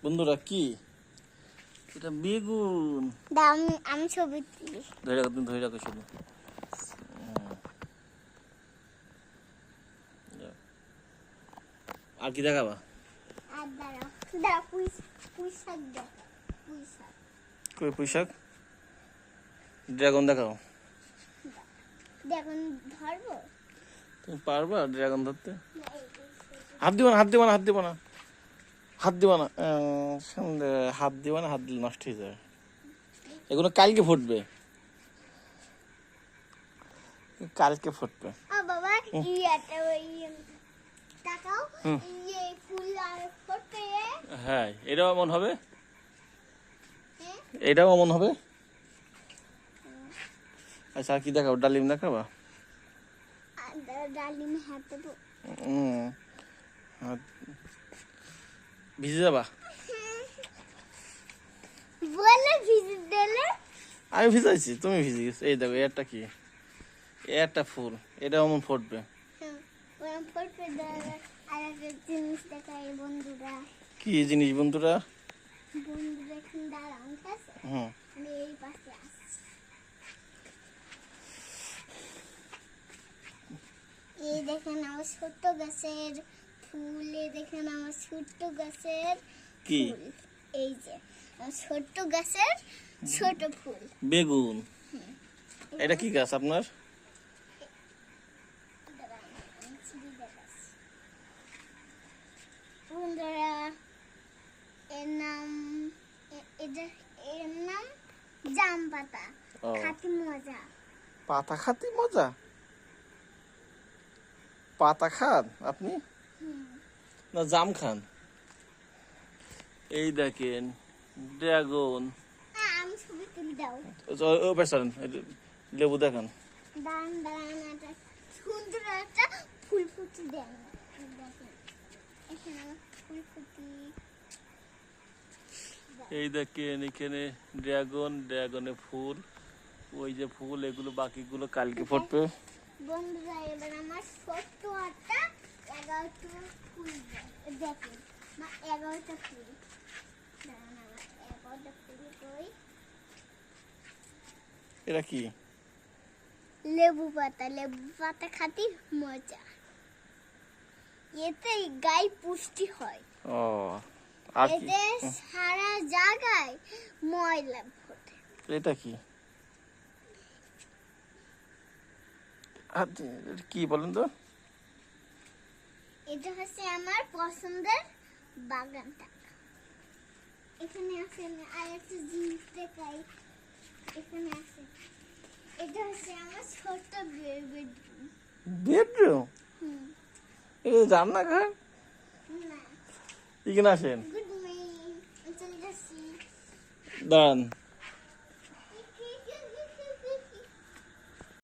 বন্ধুরা কি এটা? বেগুন। আমি ছবি তুলি। ধরে রাখো, তুমি ধরে রাখো শুধু। আর কি দেখাবা? আর দাঁড়াও পুঁই শাক দেখো। কই পুঁই শাক? ড্রাগন দেখাও। দেখুন ধরবো। তুমি পারবা ড্রাগন ধরতে? না, হাত দিবা না, হাত দিবা না, হাত দিবা না, হাত দিবা না, হাত দিবা না, হাত দিলে নষ্ট হয়ে যাবে। এগুলো কালকে ফুটবে, কালকে ফুটবে। বাবা একটা ওই তাকাও ফুল আর ফোটে। হ্যাঁ, এটাও এমন হবে, এটাও এমন হবে। আচ্ছা, আর কি দেখাবো? ডালিম দেখাবা? ডালিম হাতে ভিজে যাবা? বলে ভিজে দিলে। আমি ভিজাইছি, তুমি ভিজে গেছো। এই দেখো, একটা কি, একটা ফুল, এটা এমন ফুটবে। ফোটে আর একটা জিনিস দেখাই বন্ধুরা। কি জিনিস বন্ধুরা? বন্ধুরা এখন দাঁড়াও, ঠিক আছে? আমি এই পাশে আসছি। এই দেখেন আমার ছোট্ট গাছের ফুল, এই দেখেন আমার ছোট্ট গাছের কি? ফুল। এই যে আমার ছোট্ট গাছের ছোট ফুল বেগুন। এটা কি গাছ আপনার? বন্ধুরা এর নাম জাম পাতা। ও। খাতি মজা। পাতা খাতে মজা? পাতা খান আপনি না জাম খান? এই দেখেন ড্রাগন। আমি ছবি তুলে দাও। ও পেছান, লেবু দেখান। দাঁড়ান একটা সুন্দর একটা ফুল ফুটি দেন। দেখেন এখানে ফুল ফুটি। এই দেখেন এখানে ড্রাগন, ড্রাগনে ফুল, ওই যে ফুল, এগুলো বাকিগুলো কালকে ফুটবে। বন্ধুরা এবার আমার ছোট্ট একটা 11টা ফুল দেখেন, 11টা ফুল। দাঁড়ান আমার 11টা ফুল কই। এটা কি? লেবু পাতা খাতি মজা। এতে গায়ে পুষ্টি হয়। ও, আর কি? এতে সারা জায়গায় ময়লা ফোটে। এটা কি? কি বলেন তো? এটা হচ্ছে আমার পছন্দের বাগানটা। এখানে আছে আর একটা জিনিস দেখাই। এখানে আছে, এটা হচ্ছে আমার ছোট্ট বেডরুম। বেডরুম? এই রান্নাঘর? না, এখানে আসেন, গুড মর্নিং। চলে যাচ্ছি। দাঁড়ান।